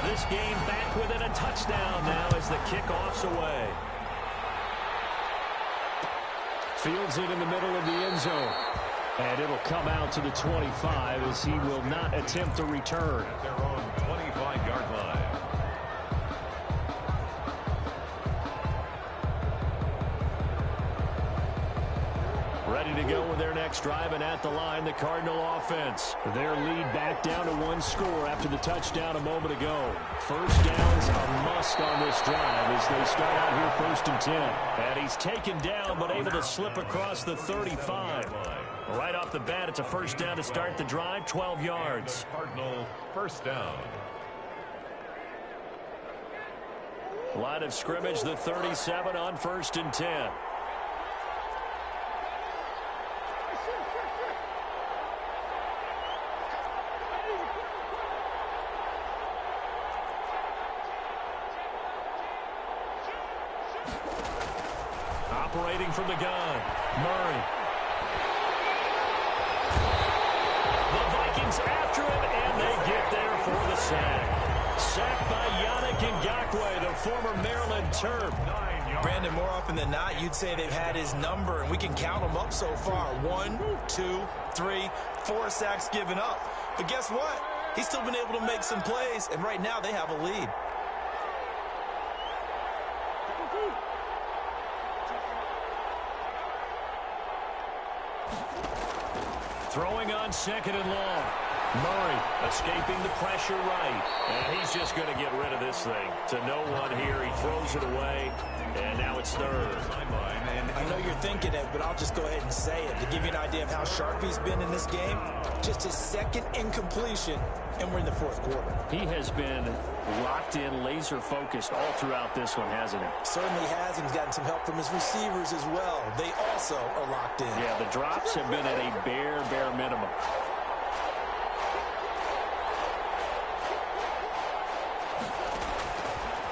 This game back within a touchdown now as the kickoff's away. Fields it in the middle of the end zone. And it'll come out to the 25 as he will not attempt to return. At their own 25-yard line. Ready ready to go with their next drive, and at the line, the Cardinal offense. Their lead back down to 1 score after the touchdown a moment ago. First downs a must on this drive as they start out here 1st and 10. And he's taken down but able to slip across the 35. Right off the bat, it's a first down to start the drive, 12 yards. Cardinal first down. Line of scrimmage, the 37 on 1st and 10. Operating from the gun, Murray. The Vikings after him, and they get there for the sack. Sacked by Yannick Ngakoue, the former Maryland Terp. Brandon, more often than not, you'd say they've had his number, and we can count them up so far. 1, 2, 3, 4 sacks given up. But guess what? He's still been able to make some plays, and right now they have a lead. Throwing on 2nd and long. Murray escaping the pressure right. And he's just going to get rid of this thing. To no one here. He throws it away. And now it's 3rd. I know you're thinking it, but I'll just go ahead and say it. To give you an idea of how sharp he's been in this game, just his 2nd incompletion, and we're in the 4th quarter. He has been locked in, laser-focused all throughout this one, hasn't he? Certainly has, and he's gotten some help from his receivers as well. They also are locked in. Yeah, the drops have been at a bare minimum.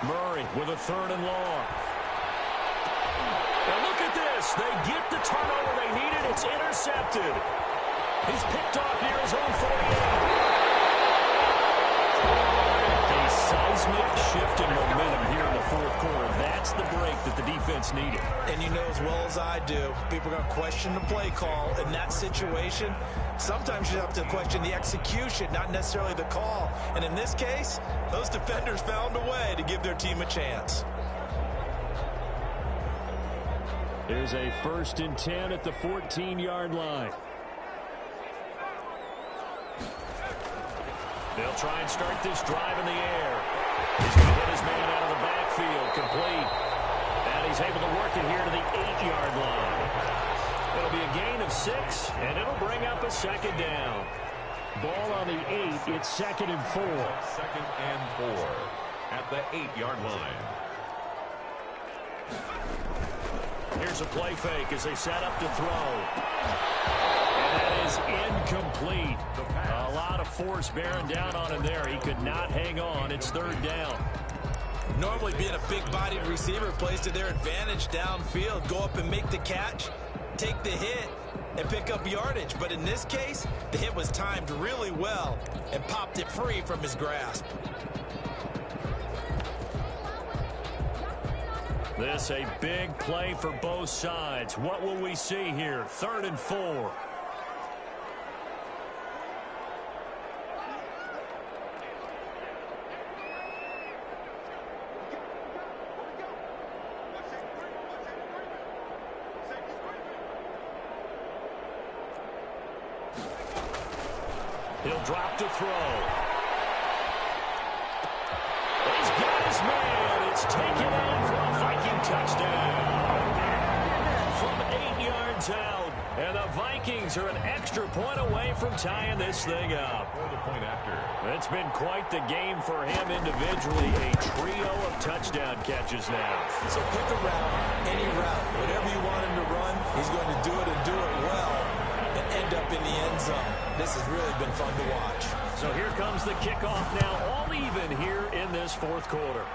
Murray with a 3rd and long. Now look at this. They get the turnover they needed. It's intercepted. He's picked off near his own 48. A seismic shift in momentum here in the 4th quarter. That's the break that the defense needed. And you know as well as I do, people are going to question the play call in that situation. Sometimes you have to question the execution, not necessarily the call. And in this case, those defenders found a way to give their team a chance. There's a 1st and 10 at the 14-yard line. They'll try and start this drive in the air. He's going to hit his man out of the backfield, complete. And he's able to work it here to the 8-yard line. It'll be a gain of 6, and it'll bring up a 2nd down. Ball on the 8, it's 2nd and 4. 2nd and 4 at the 8-yard line. Here's a play fake as they set up to throw. And that is incomplete. A lot of force bearing down on him there. He could not hang on. It's 3rd down. Normally being a big-bodied receiver plays to their advantage downfield. Go up and make the catch, take the hit, and pick up yardage. But in this case, the hit was timed really well and popped it free from his grasp. This a big play for both sides. What will we see here? 3rd and 4. He'll drop to throw. He's got his man. It's taken in for a Viking touchdown. From 8 yards out. And the Vikings are an extra point away from tying this thing up. The point after. It's been quite the game for him individually. A trio of touchdown catches now. So pick a route, any route. Whatever you want him to run, he's going to do it and do it well and end up in the end zone. This has really been fun to watch. So here comes the kickoff now, all even here in this 4th quarter.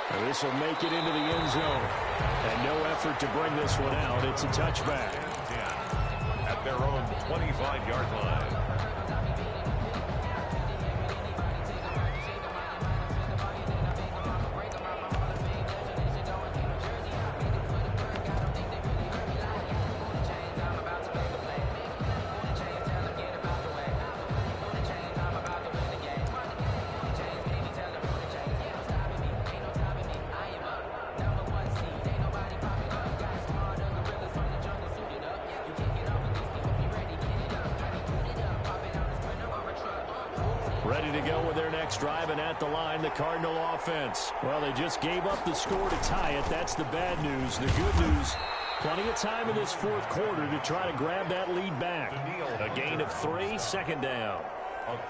And this will make it into the end zone. And no effort to bring this one out. It's a touchback. At their own 25-yard line. ready to go with their next drive, and at the line, the Cardinal offense. Well, they just gave up the score to tie it. That's the bad news. The good news, plenty of time in this fourth quarter to try to grab that lead back. A gain of 3, second down.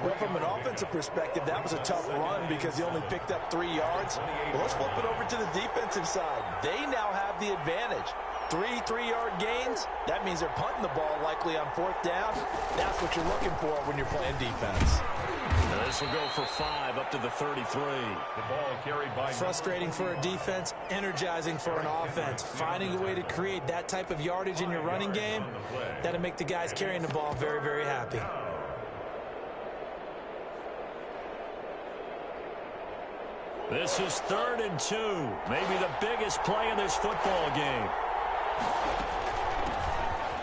Well, from an offensive perspective, that was a tough run because he only picked up 3 yards. Well, let's flip it over to the defensive side. They now have the advantage. 3 3-yard gains, that means they're punting the ball likely on 4th down. That's what you're looking for when you're playing defense. Now this will go for 5 up to the 33. The ball carried by... Frustrating for a defense, energizing for an offense. Finding a way to create that type of yardage in your running game, that'll make the guys carrying the ball very, very happy. This is 3rd and 2. Maybe the biggest play in this football game.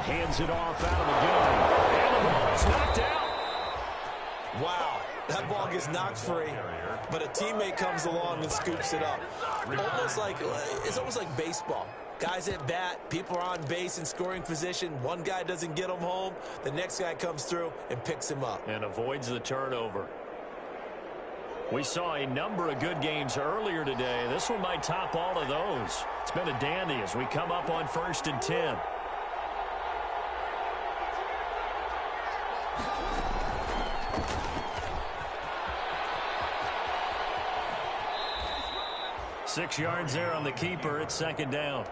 Hands it off out of the gun. And the ball is knocked out. Wow, that ball gets knocked free, but a teammate comes along and scoops it up. It's almost like baseball. Guys at bat, people are on base in scoring position. One guy doesn't get him home. The next guy comes through and picks him up. And avoids the turnover. We saw a number of good games earlier today. This one might top all of those. It's been a dandy as we come up on 1st and 10. Six yards there on the keeper. It's 2nd down.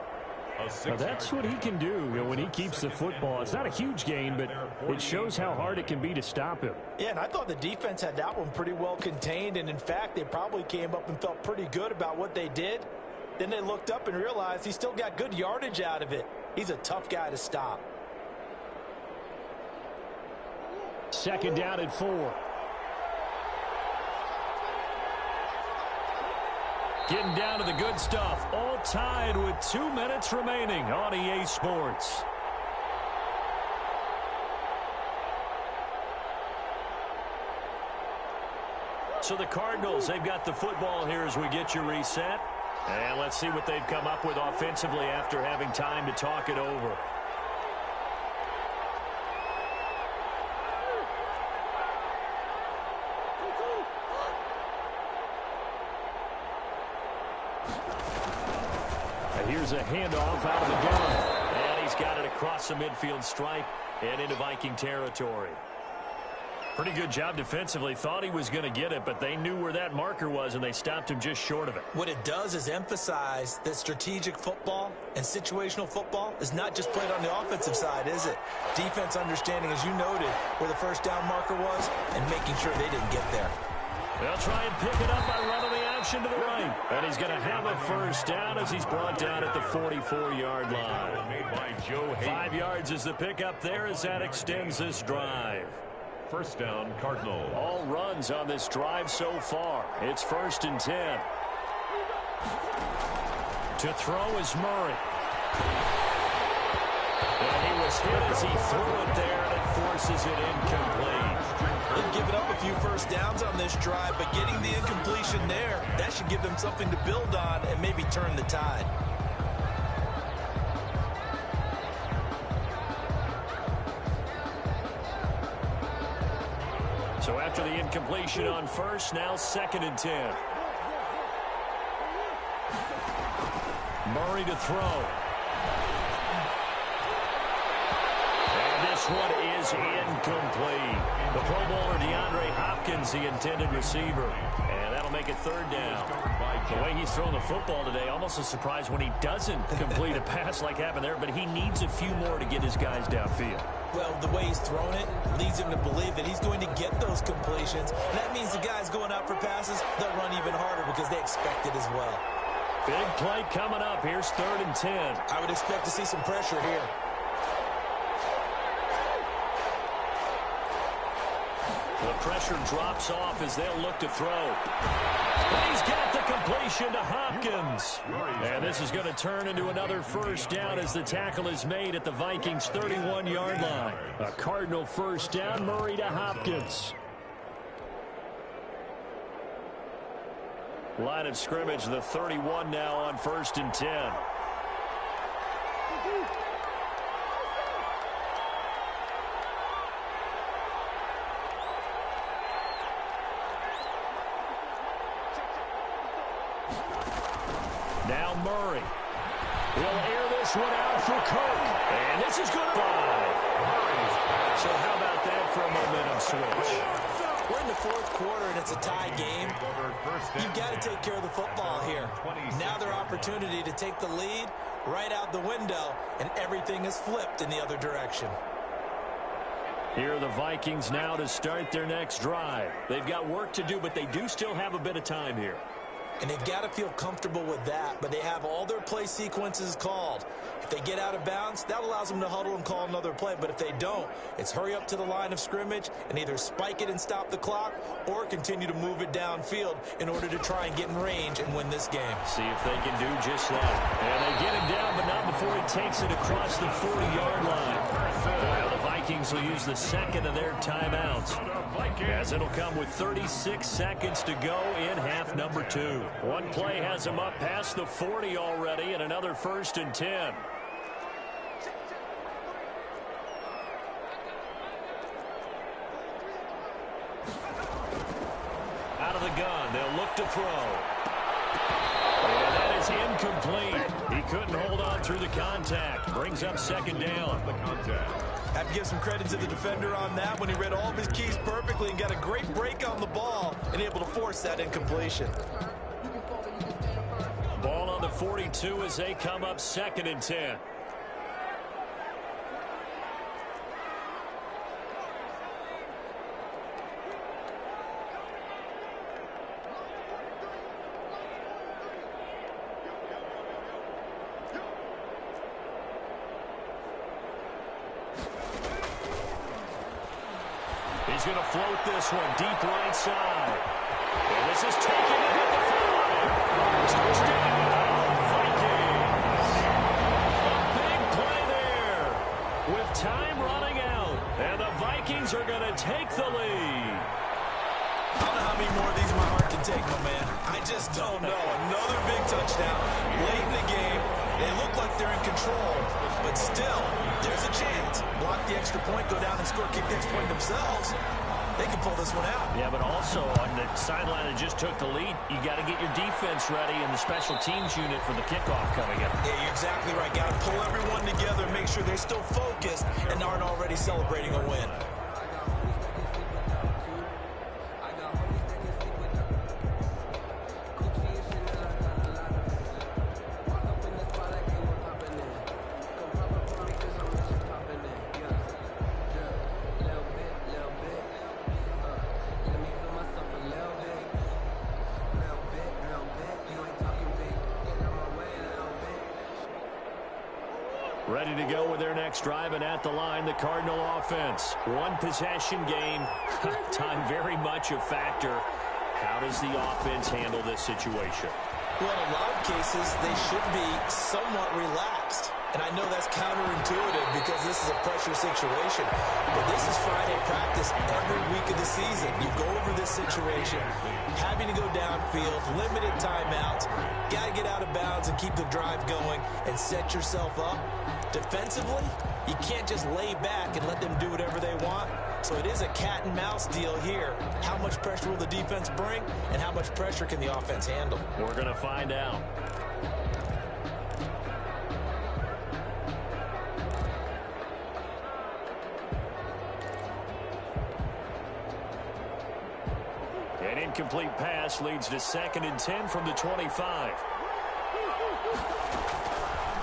Now that's what he can do, when he keeps the football. It's not a huge gain, but it shows how hard it can be to stop him. Yeah, and I thought the defense had that one pretty well contained, and in fact, they probably came up and felt pretty good about what they did. Then they looked up and realized he still got good yardage out of it. He's a tough guy to stop. 2nd down and 4. Getting down to the good stuff. All tied with 2 minutes remaining on EA Sports. So the Cardinals, they've got the football here as we get you reset. And let's see what they've come up with offensively after having time to talk it over. Here's a handoff out of the gun. And he's got it across the midfield stripe and into Viking territory. Pretty good job defensively. Thought he was going to get it, but they knew where that marker was, and they stopped him just short of it. What it does is emphasize that strategic football and situational football is not just played on the offensive side, is it? Defense understanding, as you noted, where the 1st down marker was and making sure they didn't get there. They'll try and pick it up by running the action to the right. And he's going to have a 1st down as he's brought down at the 44-yard line. 5 yards is the pickup there as that extends this drive. 1st down, Cardinal. All runs on this drive so far. It's 1st and 10. To throw is Murray. And he was hit as he threw it there, and it forces it incomplete. They've given up a few 1st downs on this drive, but getting the incompletion there, that should give them something to build on and maybe turn the tide. So after the incompletion on 1st, now 2nd and 10. Murray to throw. This one is incomplete. The Pro Bowler DeAndre Hopkins, the intended receiver. And that'll make it 3rd down. The way he's throwing the football today, almost a surprise when he doesn't complete a pass like happened there, but he needs a few more to get his guys downfield. Well, the way he's thrown it leads him to believe that he's going to get those completions. And that means the guys going out for passes, they'll run even harder because they expect it as well. Big play coming up. Here's 3rd and 10. I would expect to see some pressure here. The pressure drops off as they'll look to throw. And he's got the completion to Hopkins. And this is going to turn into another 1st down as the tackle is made at the Vikings' 31-yard line. A Cardinal 1st down, Murray to Hopkins. Line of scrimmage, the 31 now on 1st and 10. Murray. He'll air this one out for Cook. And this is good. 5. So how about that for a momentum switch? We're in the fourth quarter, and it's a tie game. You've got to take care of the football here. Now their opportunity to take the lead right out the window, and everything is flipped in the other direction. Here are the Vikings now to start their next drive. They've got work to do, but they do still have a bit of time here. And they've got to feel comfortable with that, but they have all their play sequences called. If they get out of bounds, that allows them to huddle and call another play. But if they don't, it's hurry up to the line of scrimmage and either spike it and stop the clock or continue to move it downfield in order to try and get in range and win this game. See if they can do just that. And they get him down, but not before he takes it across the 40-yard line. Well, the Vikings will use the second of their timeouts, as it'll come with 36 seconds to go in half number 2. One play has him up past the 40 already, and another 1st and 10. Out of the gun, they'll look to throw. And that is incomplete. He couldn't hold on through the contact. Brings up 2nd down. Have to give some credit to the defender on that when he read all of his keys perfectly and got a great break on the ball and able to force that incompletion. Ball on the 42 as they come up 2nd and 10. He's going to float this one deep right side. And this is taken in at the 5. Touchdown, Vikings. A big play there with time running out. And the Vikings are going to take the lead. I don't know how many more of these my heart can take, my man. I just don't know. Another big touchdown late in the game. They look like they're in control, but still, there's a chance. Block the extra point, go down and score, kick the extra point themselves. They can pull this one out. Yeah, but also on the sideline that just took the lead, you got to get your defense ready and the special teams unit for the kickoff coming up. Yeah, you're exactly right. Got to pull everyone together, make sure they're still focused and aren't already celebrating a win. Ready to go with their next drive, and at the line, the Cardinal offense. One possession game. Time very much a factor. How does the offense handle this situation? Well, in a lot of cases, they should be somewhat relaxed. And I know that's counterintuitive because this is a pressure situation. But this is Friday practice every week of the season. You go over this situation, having to go downfield, limited timeouts, got to get out of bounds and keep the drive going and set yourself up. Defensively, you can't just lay back and let them do whatever they want. So it is a cat and mouse deal here. How much pressure will the defense bring and how much pressure can the offense handle? We're going to find out. An incomplete pass leads to 2nd and 10 from the 25.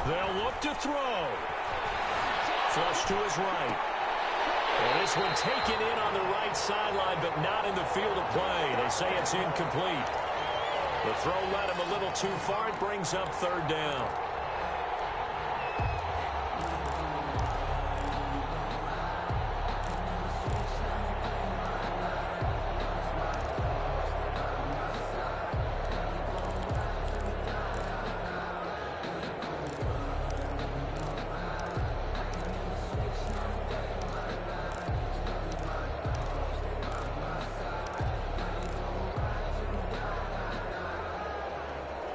They'll look to throw. Flush to his right. And this one taken in on the right sideline, but not in the field of play. They say it's incomplete. The throw led him a little too far. It brings up 3rd down.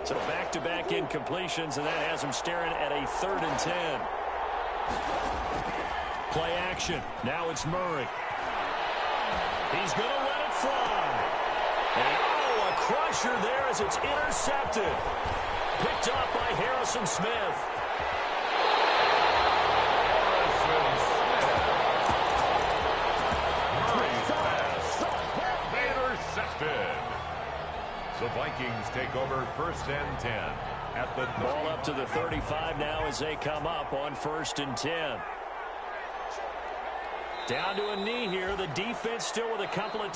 So back-to-back incompletions, and that has him staring at a 3rd and 10. Play action. Now it's Murray. He's going to let it fly. And, oh, a crusher there as it's intercepted. Picked up by Harrison Smith. Intercepted. The Vikings take over 1st and 10 at the ball up to the 35 now as they come up on 1st and 10. Down to a knee here. The defense still with a couple of